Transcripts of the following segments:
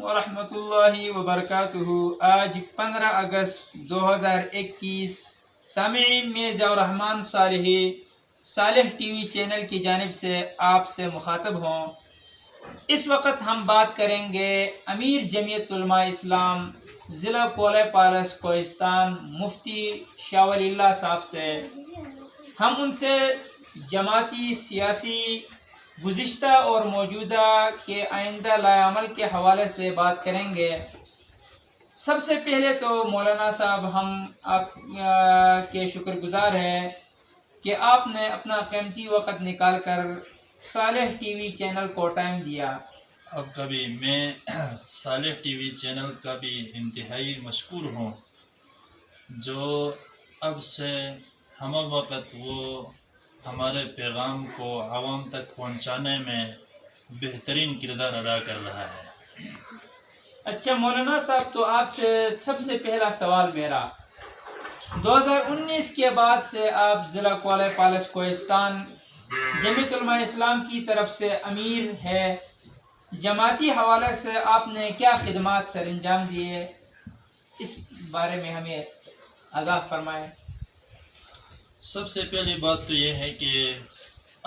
ورحمۃ اللہ وبرکاتہ۔ آج 15 اگست 2021 سامعین، میں ضیاء الرحمن صالح ٹی وی چینل کی جانب سے آپ سے مخاطب ہوں۔ اس وقت ہم بات کریں گے امیر جمعیت علماء اسلام ضلع کولے پالس کوہستان مفتی شاہ ولی اللہ صاحب سے۔ ہم ان سے جماعتی، سیاسی، گزشتہ اور موجودہ کے آئندہ لائے عمل کے حوالے سے بات کریں گے۔ سب سے پہلے تو مولانا صاحب، ہم آپ کے شکر گزار ہیں کہ آپ نے اپنا قیمتی وقت نکال کر صالح ٹی وی چینل کو ٹائم دیا۔ اب کبھی میں صالح ٹی وی چینل کا بھی انتہائی مشکور ہوں، جو اب سے ہمہ وقت وہ ہمارے پیغام کو عوام تک پہنچانے میں بہترین کردار ادا کر رہا ہے۔ اچھا مولانا صاحب، تو آپ سے سب سے پہلا سوال میرا، 2019 کے بعد سے آپ ضلع کولے پالس کوہستان جمعیت علماء اسلام کی طرف سے امیر ہے۔ جماعتی حوالے سے آپ نے کیا خدمات سر انجام دیے، اس بارے میں ہمیں آگاہ فرمائیں۔ سب سے پہلی بات تو یہ ہے کہ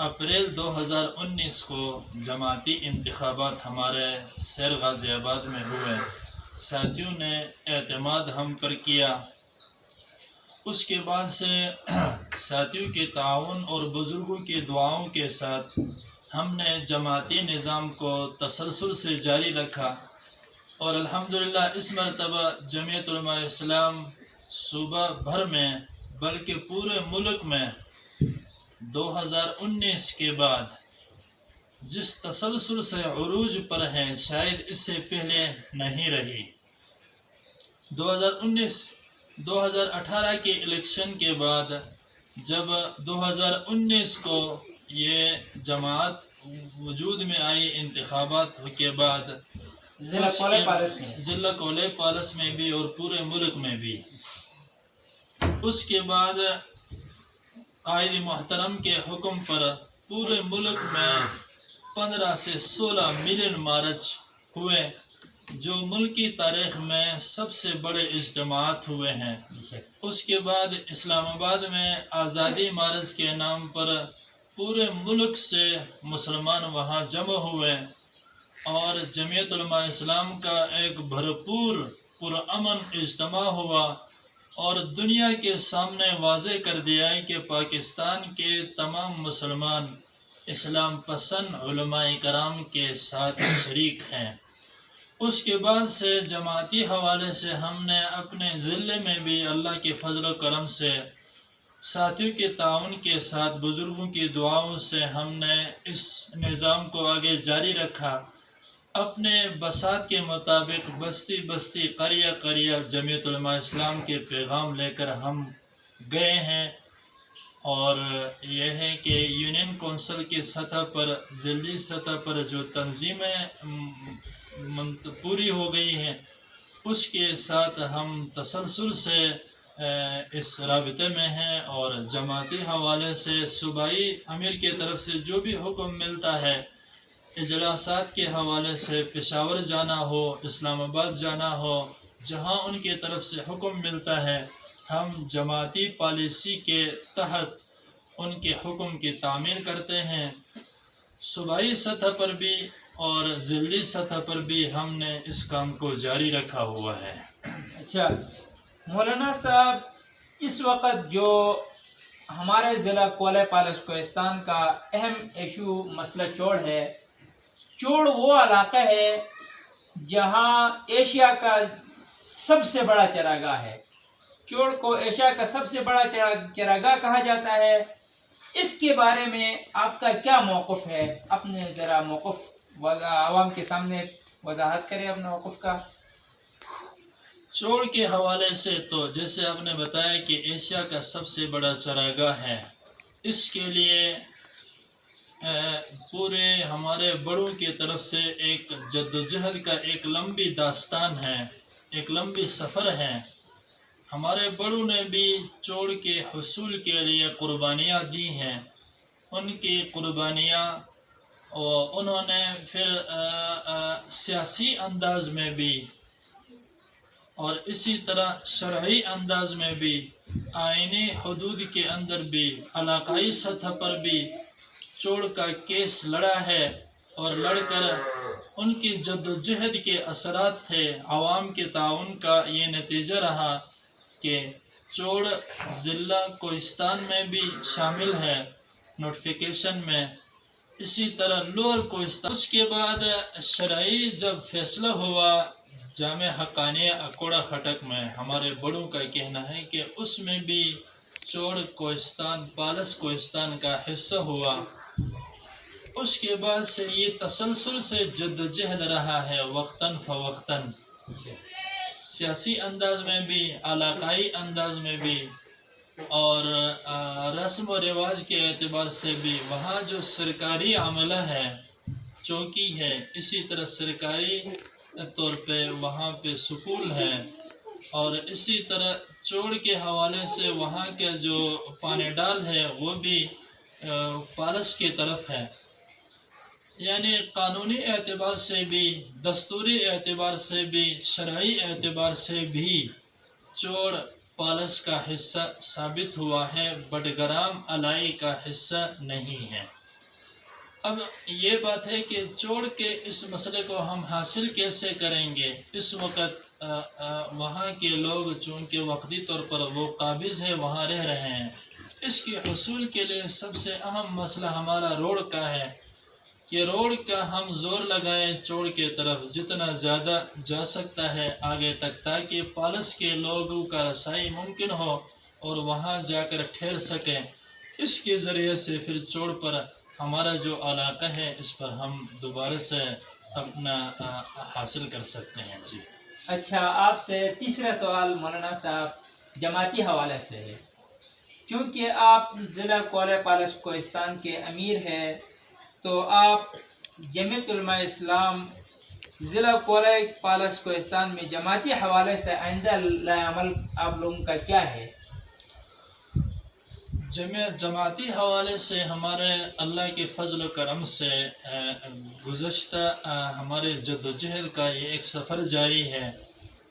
اپریل 2019 کو جماعتی انتخابات ہمارے سیر غازی آباد میں ہوئے۔ ساتھیوں نے اعتماد ہم پر کیا۔ اس کے بعد سے ساتھیوں کے تعاون اور بزرگوں کی دعاؤں کے ساتھ ہم نے جماعتی نظام کو تسلسل سے جاری رکھا، اور الحمدللہ اس مرتبہ جمعیت علماء اسلام صوبہ بھر میں بلکہ پورے ملک میں 2019 کے بعد جس تسلسل سے عروج پر ہے، شاید اس سے پہلے نہیں رہی۔ 2018 کے الیکشن کے بعد جب 2019 کو یہ جماعت وجود میں آئی، انتخابات کے بعد ضلع کولے پالس میں بھی اور پورے ملک میں بھی، اس کے بعد قائد محترم کے حکم پر پورے ملک میں 15 سے 16 ملین مارچ ہوئے، جو ملکی تاریخ میں سب سے بڑے اجتماعات ہوئے ہیں۔ اس کے بعد اسلام آباد میں آزادی مارچ کے نام پر پورے ملک سے مسلمان وہاں جمع ہوئے، اور جمعیت علماء اسلام کا ایک بھرپور پرامن اجتماع ہوا، اور دنیا کے سامنے واضح کر دیا ہے کہ پاکستان کے تمام مسلمان اسلام پسند علماء کرام کے ساتھ شریک ہیں۔ اس کے بعد سے جماعتی حوالے سے ہم نے اپنے ضلع میں بھی اللہ کے فضل و کرم سے ساتھیوں کے تعاون کے ساتھ بزرگوں کی دعاؤں سے ہم نے اس نظام کو آگے جاری رکھا۔ اپنے بساط کے مطابق بستی بستی، قریہ قریہ جمعیت علماء اسلام کے پیغام لے کر ہم گئے ہیں، اور یہ ہے کہ یونین کونسل کی سطح پر، ضلعی سطح پر جو تنظیمیں پوری ہو گئی ہیں، اس کے ساتھ ہم تسلسل سے اس رابطے میں ہیں، اور جماعتی حوالے سے صوبائی امیر کی طرف سے جو بھی حکم ملتا ہے، اجلاسات کے حوالے سے پشاور جانا ہو، اسلام آباد جانا ہو، جہاں ان کی طرف سے حکم ملتا ہے، ہم جماعتی پالیسی کے تحت ان کے حکم کی تعمیل کرتے ہیں۔ صوبائی سطح پر بھی اور ضلعی سطح پر بھی ہم نے اس کام کو جاری رکھا ہوا ہے۔ اچھا مولانا صاحب، اس وقت جو ہمارے ضلع کولے پالس کوہستان کا اہم ایشو مسئلہ چوڑ ہے، چوڑ وہ علاقہ ہے جہاں ایشیا کا سب سے بڑا چراگاہ ہے۔ چوڑ کو ایشیا کا سب سے بڑا چراگاہ کہا جاتا ہے۔ اس کے بارے میں آپ کا کیا موقف ہے؟ اپنے ذرا موقف عوام کے سامنے وضاحت کریں اپنے موقف کا۔ چوڑ کے حوالے سے تو جیسے آپ نے بتایا کہ ایشیا کا سب سے بڑا چراگاہ ہے، اس کے لیے پورے ہمارے بڑوں کی طرف سے ایک جدوجہد کا ایک لمبی داستان ہے، ایک لمبی سفر ہے۔ ہمارے بڑوں نے بھی چوڑ کے حصول کے لیے قربانیاں دی ہیں۔ ان کی قربانیاں، اور انہوں نے پھر سیاسی انداز میں بھی اور اسی طرح شرعی انداز میں بھی، آئینی حدود کے اندر بھی، علاقائی سطح پر بھی چوڑ کا کیس لڑا ہے، اور لڑ کر ان کی جد و جہد کے اثرات تھے، عوام کے تعاون کا یہ نتیجہ رہا کہ چوڑ ضلع کوہستان میں بھی شامل ہے نوٹیفیکیشن میں، اسی طرح لوور کوہستان۔ اس کے بعد شرعی جب فیصلہ ہوا جامع حقانیہ اکوڑا خٹک میں، ہمارے بڑوں کا کہنا ہے کہ اس میں بھی چوڑ کوہستان، پالس کوہستان کا حصہ ہوا۔ اس کے بعد سے یہ تسلسل سے جد و جہد رہا ہے، وقتاً فوقتاً، سیاسی انداز میں بھی، علاقائی انداز میں بھی، اور رسم و رواج کے اعتبار سے بھی۔ وہاں جو سرکاری عملہ ہے، چوکی ہے، اسی طرح سرکاری طور پہ وہاں پہ سکول ہے، اور اسی طرح چوڑ کے حوالے سے وہاں کے جو پانی ڈال ہے وہ بھی پالس کی طرف ہے۔ یعنی قانونی اعتبار سے بھی، دستوری اعتبار سے بھی، شرعی اعتبار سے بھی چوڑ پالس کا حصہ ثابت ہوا ہے، بٹگرام علائی کا حصہ نہیں ہے۔ اب یہ بات ہے کہ چوڑ کے اس مسئلے کو ہم حاصل کیسے کریں گے؟ اس وقت وہاں کے لوگ چونکہ وقتی طور پر وہ قابض ہے، وہاں رہ رہے ہیں، اس کے حصول کے لیے سب سے اہم مسئلہ ہمارا روڈ کا ہے کہ روڈ کا ہم زور لگائیں چوڑ کے طرف جتنا زیادہ جا سکتا ہے آگے تک، تاکہ پالس کے لوگوں کا رسائی ممکن ہو اور وہاں جا کر ٹھہر سکیں۔ اس کے ذریعے سے پھر چوڑ پر ہمارا جو علاقہ ہے اس پر ہم دوبارہ سے اپنا حاصل کر سکتے ہیں۔ جی اچھا، آپ سے تیسرا سوال مولانا صاحب جماعتی حوالے سے ہے۔ چونکہ آپ ضلع کولے پالس کوہستان کے امیر ہیں، تو آپ جمعیت علماء اسلام ضلع کولے پالس کوہستان میں جماعتی حوالے سے آئندہ عمل آپ لوگوں کا کیا ہے؟ جماعتی حوالے سے ہمارے اللہ کے فضل و کرم سے گزشتہ ہمارے جد و جہد کا یہ ایک سفر جاری ہے۔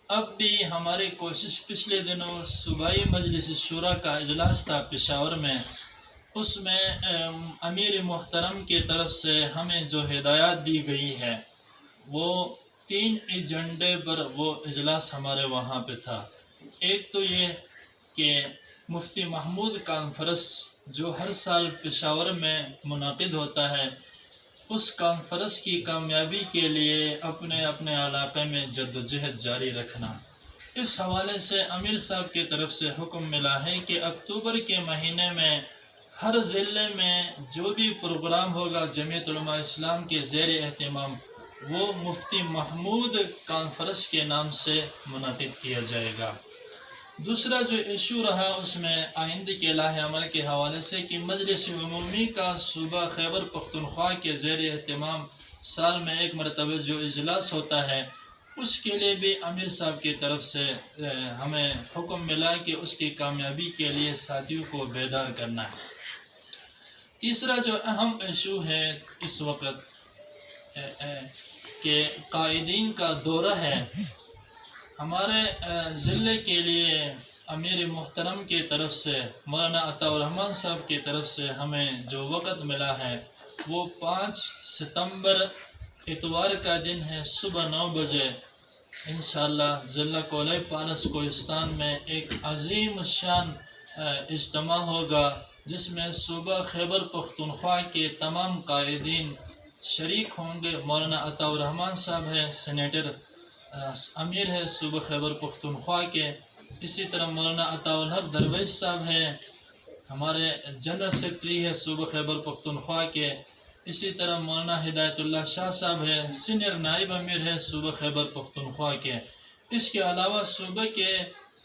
اب بھی ہماری کوشش، پچھلے دنوں صوبائی مجلس شورا کا اجلاس تھا پشاور میں، اس میں امیر محترم کی طرف سے ہمیں جو ہدایات دی گئی ہے وہ 3 ایجنڈے پر وہ اجلاس ہمارے وہاں پہ تھا۔ ایک تو یہ کہ مفتی محمود کانفرنس جو ہر سال پشاور میں منعقد ہوتا ہے، اس کانفرنس کی کامیابی کے لیے اپنے اپنے علاقے میں جد و جہد جاری رکھنا۔ اس حوالے سے امیر صاحب کی طرف سے حکم ملا ہے کہ اکتوبر کے مہینے میں ہر ضلع میں جو بھی پروگرام ہوگا جمعیت علماء اسلام کے زیر اہتمام، وہ مفتی محمود کانفرنس کے نام سے منعقد کیا جائے گا۔ دوسرا جو ایشو رہا اس میں آئندہ کے لاہ عمل کے حوالے سے کہ مجلس عمومی کا صوبہ خیبر پختونخوا کے زیر اہتمام سال میں 1 مرتبہ جو اجلاس ہوتا ہے، اس کے لیے بھی امیر صاحب کی طرف سے ہمیں حکم ملا کہ اس کی کامیابی کے لیے ساتھیوں کو بیدار کرنا ہے۔ تیسرا جو اہم ایشو ہے اس وقت کہ قائدین کا دورہ ہے۔ ہمارے ضلع کے لیے امیر محترم کی طرف سے مولانا عطا الرحمن صاحب کی طرف سے ہمیں جو وقت ملا ہے وہ 5 ستمبر اتوار کا دن ہے، صبح 9 بجے انشاءاللہ ضلع کولے پالس کوہستان میں ایک عظیم الشان اجتماع ہوگا، جس میں صوبہ خیبر پختونخوا کے تمام قائدین شریک ہوں گے۔ مولانا عطا الرحمن صاحب ہے، سینیٹر امیر ہے صوبہ خیبر پختونخوا کے، اسی طرح مولانا عطا الحق درویش صاحب ہے، ہمارے جنرل سیکرٹری ہے صوبہ خیبر پختونخوا کے، اسی طرح مولانا ہدایت اللہ شاہ صاحب ہے، سینئر نائب امیر ہے صوبہ خیبر پختونخوا کے۔ اس کے علاوہ صوبہ کے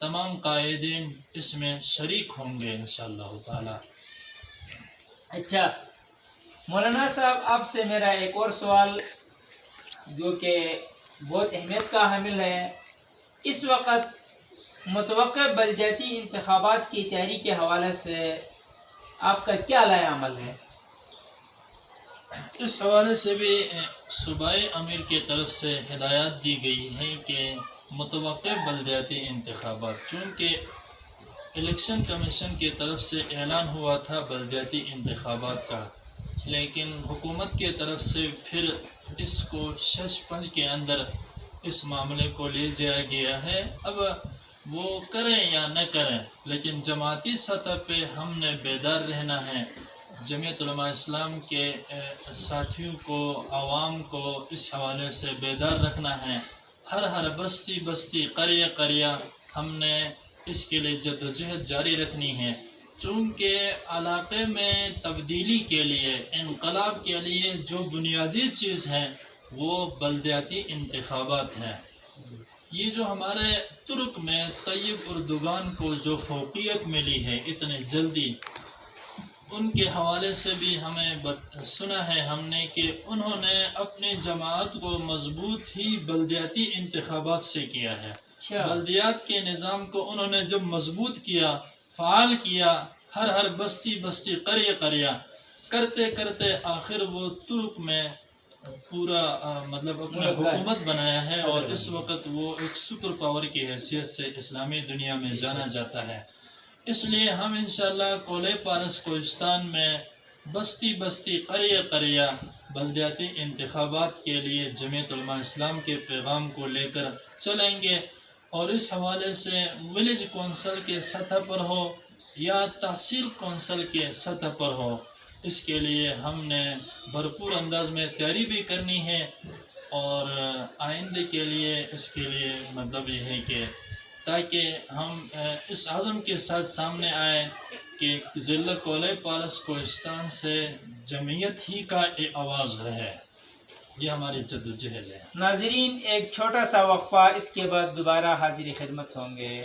تمام قائدین اس میں شریک ہوں گے انشاءاللہ تعالی۔ اچھا مولانا صاحب، آپ سے میرا ایک اور سوال جو کہ بہت اہمیت کا حامل ہے، اس وقت متوقع بلدیاتی انتخابات کی تیاری کے حوالے سے آپ کا کیا رائے عمل ہے؟ اس حوالے سے بھی صوبائی امیر کی طرف سے ہدایات دی گئی ہیں کہ متوقع بلدیاتی انتخابات، چونکہ الیکشن کمیشن کی طرف سے اعلان ہوا تھا بلدیاتی انتخابات کا، لیکن حکومت کی طرف سے پھر اس کو 6 کے اندر اس معاملے کو لے جایا گیا ہے۔ اب وہ کریں یا نہ کریں، لیکن جماعتی سطح پہ ہم نے بیدار رہنا ہے، جمعیت علماء اسلام کے ساتھیوں کو، عوام کو اس حوالے سے بیدار رکھنا ہے۔ ہر بستی بستی، قریہ قریہ ہم نے اس کے لیے جدوجہد جاری رکھنی ہے، چونکہ علاقے میں تبدیلی کے لیے، انقلاب کے لیے جو بنیادی چیز ہے وہ بلدیاتی انتخابات ہیں۔ یہ جو ہمارے ترک میں طیب اردگان کو جو فوقیت ملی ہے اتنے جلدی، ان کے حوالے سے بھی ہمیں سنا ہے ہم نے کہ انہوں نے اپنی جماعت کو مضبوط ہی بلدیاتی انتخابات سے کیا ہے۔ بلدیات کے نظام کو انہوں نے جب مضبوط کیا، فعال کیا، ہر بستی بستی، قریہ قریہ کرتے کرتے آخر وہ ترک میں پورا مطلب اپنا حکومت بنایا ہے، اور اس وقت وہ ایک سپر پاور کی حیثیت سے اسلامی دنیا میں جانا جاتا ہے۔ اس لیے ہم انشاءاللہ کولے پارس کوہستان میں بستی بستی، قریہ قریہ بلدیاتی انتخابات کے لیے جمعیت علماء اسلام کے پیغام کو لے کر چلیں گے، اور اس حوالے سے ولیج کونسل کے سطح پر ہو یا تحصیل کونسل کے سطح پر ہو، اس کے لیے ہم نے بھرپور انداز میں تیاری بھی کرنی ہے، اور آئندے کے لیے اس کے لیے مطلب یہ ہے کہ تاکہ ہم اس عزم کے ساتھ سامنے آئیں کہ ضلع کولے پالس کوہستان سے جمعیت ہی کا ایک آواز رہے، یہ ہماری جدوجہد ہے۔ ناظرین ایک چھوٹا سا وقفہ، اس کے بعد دوبارہ حاضر خدمت ہوں گے۔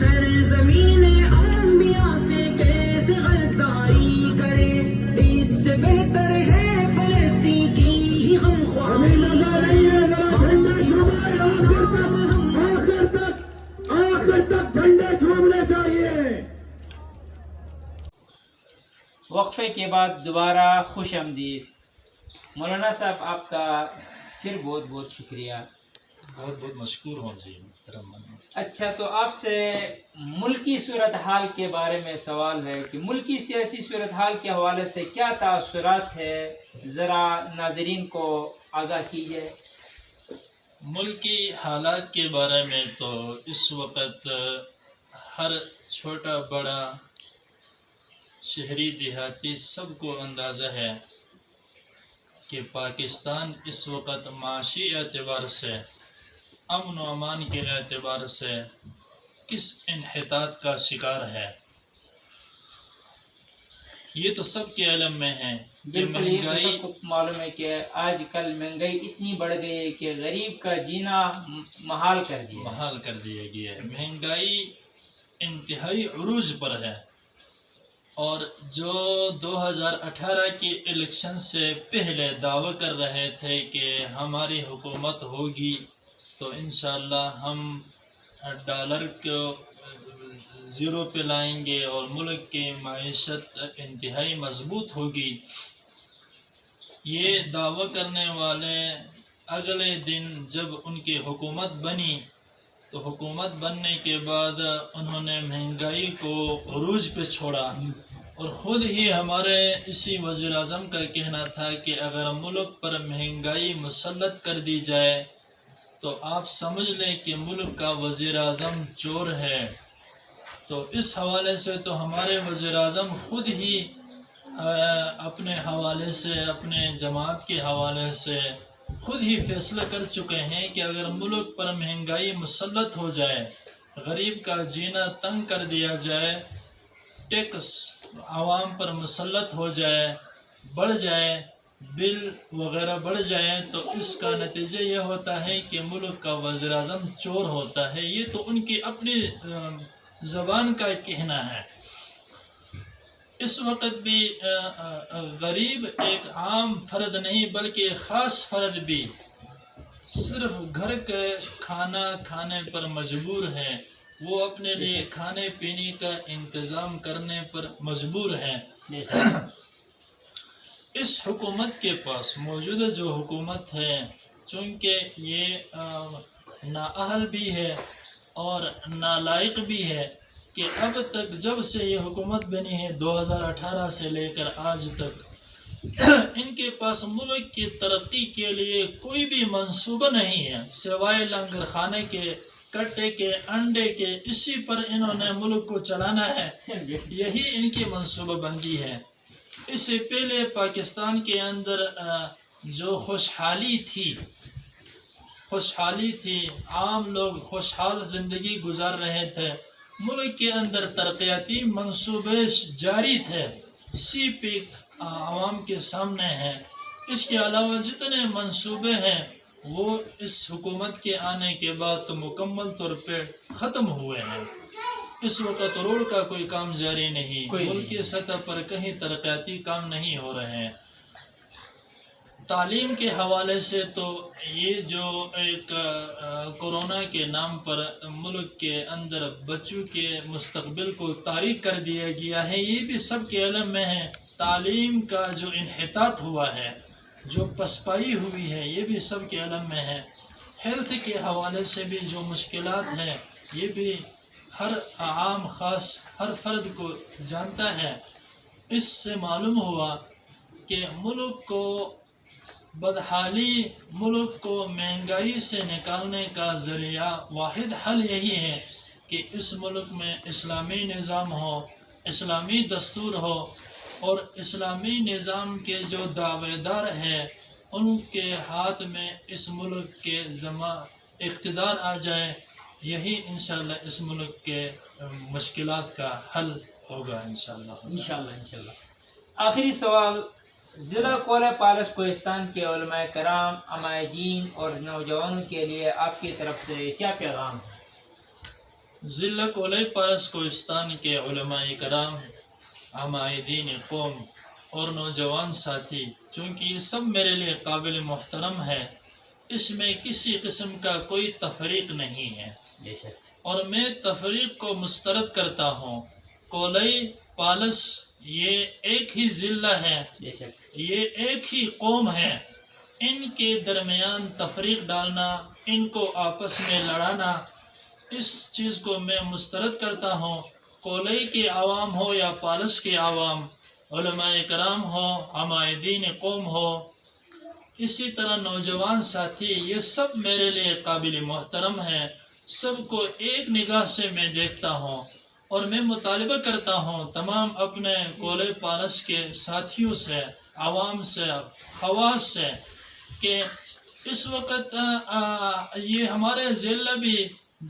سرزمین انبیاء سے کیسے غداری کرے، اس سے بہتر ہے فلسطین کی ہی ہم خواہ۔ آخر تک جھنڈے چھوڑنے چاہیے۔ وقفے کے بعد دوبارہ خوش آمدید۔ مولانا صاحب آپ کا پھر بہت بہت شکریہ۔ بہت بہت مشکور ہوں جی محترم۔ اچھا، تو آپ سے ملکی صورتحال کے بارے میں سوال ہے کہ ملکی سیاسی صورتحال کے حوالے سے کیا تاثرات ہے، ذرا ناظرین کو آگاہ کیجیے۔ ملکی حالات کے بارے میں تو اس وقت ہر چھوٹا بڑا شہری دیہاتی سب کو اندازہ ہے کہ پاکستان اس وقت معاشی اعتبار سے، امن و امان کے اعتبار سے کس انحطاط کا شکار ہے۔ یہ تو سب کے علم میں ہے کہ بالکل، یہ تو مہنگائی، سب کو معلوم ہے کہ آج کل مہنگائی اتنی بڑھ گئی ہے کہ غریب کا جینا محال کر دیا۔ بحال کر دیا گیا ہے۔ مہنگائی انتہائی عروج پر ہے، اور جو 2018 کی الیکشن سے پہلے دعویٰ کر رہے تھے کہ ہماری حکومت ہوگی تو انشاءاللہ ہم ڈالر کو زیرو پہ لائیں گے اور ملک کی معیشت انتہائی مضبوط ہوگی، یہ دعویٰ کرنے والے اگلے دن جب ان کی حکومت بنی تو حکومت بننے کے بعد انہوں نے مہنگائی کو عروج پہ چھوڑا، اور خود ہی ہمارے اسی وزیر اعظم کا کہنا تھا کہ اگر ملک پر مہنگائی مسلط کر دی جائے تو آپ سمجھ لیں کہ ملک کا وزیر اعظم چور ہے۔ تو اس حوالے سے تو ہمارے وزیر اعظم خود ہی اپنے حوالے سے، اپنے جماعت کے حوالے سے خود ہی فیصلہ کر چکے ہیں کہ اگر ملک پر مہنگائی مسلط ہو جائے، غریب کا جینا تنگ کر دیا جائے، ٹیکس عوام پر مسلط ہو جائے، بڑھ جائے، بل وغیرہ بڑھ جائے، تو اس کا نتیجہ یہ ہوتا ہے کہ ملک کا وزیر اعظم چور ہوتا ہے۔ یہ تو ان کی اپنی زبان کا کہنا ہے۔ اس وقت بھی غریب ایک عام فرد نہیں بلکہ خاص فرد بھی صرف گھر کے کھانا کھانے پر مجبور ہے، وہ اپنے لیے کھانے پینے کا انتظام کرنے پر مجبور ہیں۔ بے شک اس حکومت کے پاس موجودہ جو حکومت ہے، چونکہ یہ نااہل بھی ہے اور نالائق بھی ہے کہ اب تک جب سے یہ حکومت بنی ہے 2018 سے لے کر آج تک ان کے پاس ملک کی ترقی کے لیے کوئی بھی منصوبہ نہیں ہے، سوائے لنگر خانے کے، کٹے کے، انڈے کے، اسی پر انہوں نے ملک کو چلانا ہے، یہی ان کی منصوبہ بندی ہے۔ اس سے پہلے پاکستان کے اندر جو خوشحالی تھی، عام لوگ خوشحال زندگی گزار رہے تھے، ملک کے اندر ترقیاتی منصوبے جاری تھے، سی پیک عوام کے سامنے ہے۔ اس کے علاوہ جتنے منصوبے ہیں وہ اس حکومت کے آنے کے بعد تو مکمل طور پہ ختم ہوئے ہیں۔ اس وقت روڈ کا کوئی کام جاری نہیں، ملک کی سطح پر کہیں ترقیاتی کام نہیں ہو رہے ہیں۔ تعلیم کے حوالے سے تو یہ جو ایک کورونا کے نام پر ملک کے اندر بچوں کے مستقبل کو تاریک کر دیا گیا ہے، یہ بھی سب کے علم میں ہے۔ تعلیم کا جو انحطاط ہوا ہے، جو پسپائی ہوئی ہے، یہ بھی سب کے علم میں ہے۔ ہیلتھ کے حوالے سے بھی جو مشکلات ہیں، یہ بھی ہر عام خاص ہر فرد کو جانتا ہے۔ اس سے معلوم ہوا کہ ملک کو بدحالی، ملک کو مہنگائی سے نکالنے کا ذریعہ واحد حل یہی ہے کہ اس ملک میں اسلامی نظام ہو، اسلامی دستور ہو، اور اسلامی نظام کے جو دعوے دار ہیں ان کے ہاتھ میں اس ملک کے اقتدار آ جائے، یہی انشاءاللہ اس ملک کے مشکلات کا حل ہوگا انشاءاللہ۔ آخری سوال، ضلع کولے پالس کوہستان کے علماء کرام، عمائدین اور نوجوانوں کے لیے آپ کی طرف سے کیا پیغام ہے؟ ضلع کولے پالس کوہستان کے علماء کرام، عمائدین قوم اور نوجوان ساتھی، چونکہ یہ سب میرے لیے قابل محترم ہے، اس میں کسی قسم کا کوئی تفریق نہیں ہے، اور میں تفریق کو مسترد کرتا ہوں۔ کولے پالس یہ ایک ہی ضلع ہے، یہ ایک ہی قوم ہے، ان کے درمیان تفریق ڈالنا، ان کو آپس میں لڑانا، اس چیز کو میں مسترد کرتا ہوں۔ کولے کے عوام ہو یا پالس کے عوام، علماء کرام ہو، عمائدین قوم ہو، اسی طرح نوجوان ساتھی، یہ سب میرے لیے قابل محترم ہیں، سب کو ایک نگاہ سے میں دیکھتا ہوں، اور میں مطالبہ کرتا ہوں تمام اپنے کولے پالس کے ساتھیوں سے، عوام سے، خواص سے، کہ اس وقت یہ ہمارے ضلع بھی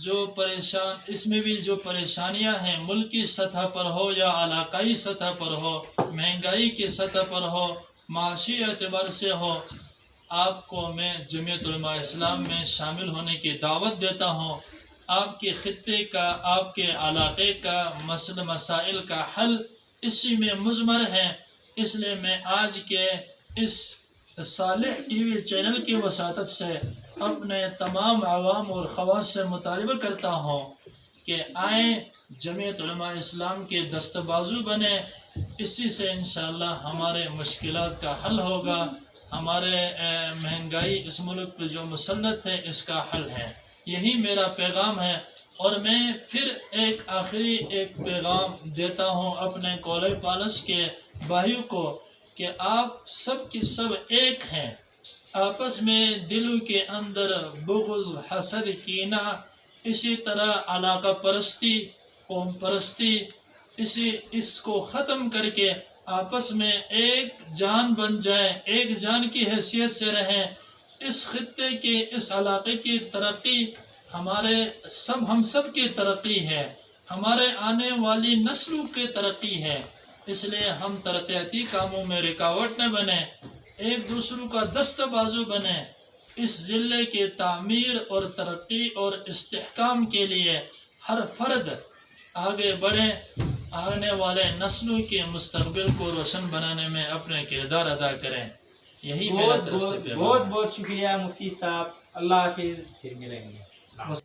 جو پریشان، اس میں بھی جو پریشانیاں ہیں، ملکی سطح پر ہو یا علاقائی سطح پر ہو، مہنگائی کی سطح پر ہو، معاشی اعتبار سے ہو، آپ کو میں جمعیت علماء اسلام میں شامل ہونے کی دعوت دیتا ہوں۔ آپ کے خطے کا، آپ کے علاقے کا مسائل کا حل اسی میں مضمر ہے، اس لیے میں آج کے اس صالح ٹی وی چینل کی وساطت سے اپنے تمام عوام اور خواص سے مطالبہ کرتا ہوں کہ آئیں، جمعیت علماء اسلام کے دست بازو بنے، اسی سے انشاءاللہ ہمارے مشکلات کا حل ہوگا، ہمارے مہنگائی اس ملک پہ جو مسلط ہے اس کا حل ہے، یہی میرا پیغام ہے۔ اور میں پھر ایک آخری پیغام دیتا ہوں اپنے کولے پالس کے بھائیوں کو کہ آپ سب کے سب ایک ہیں، آپس میں دلوں کے اندر بغض، حسد، کینہ، اسی طرح علاقہ پرستی، قوم پرستی، اس کو ختم کر کے آپس میں ایک جان بن جائیں، ایک جان کی حیثیت سے رہیں۔ اس خطے کی، اس علاقے کی ترقی ہم سب کی ترقی ہے، ہمارے آنے والی نسلوں کی ترقی ہے، اس لیے ہم ترقیاتی کاموں میں رکاوٹ نہ بنیں، ایک دوسروں کا دست بازو بنیں، اس ضلع کے تعمیر اور ترقی اور استحکام کے لیے ہر فرد آگے بڑھے، آنے والے نسلوں کے مستقبل کو روشن بنانے میں اپنے کردار ادا کریں، یہی میرا طرف سے پیغام ہے۔ بہت بہت شکریہ مفتی صاحب، اللہ حافظ، پھر ملیں گے۔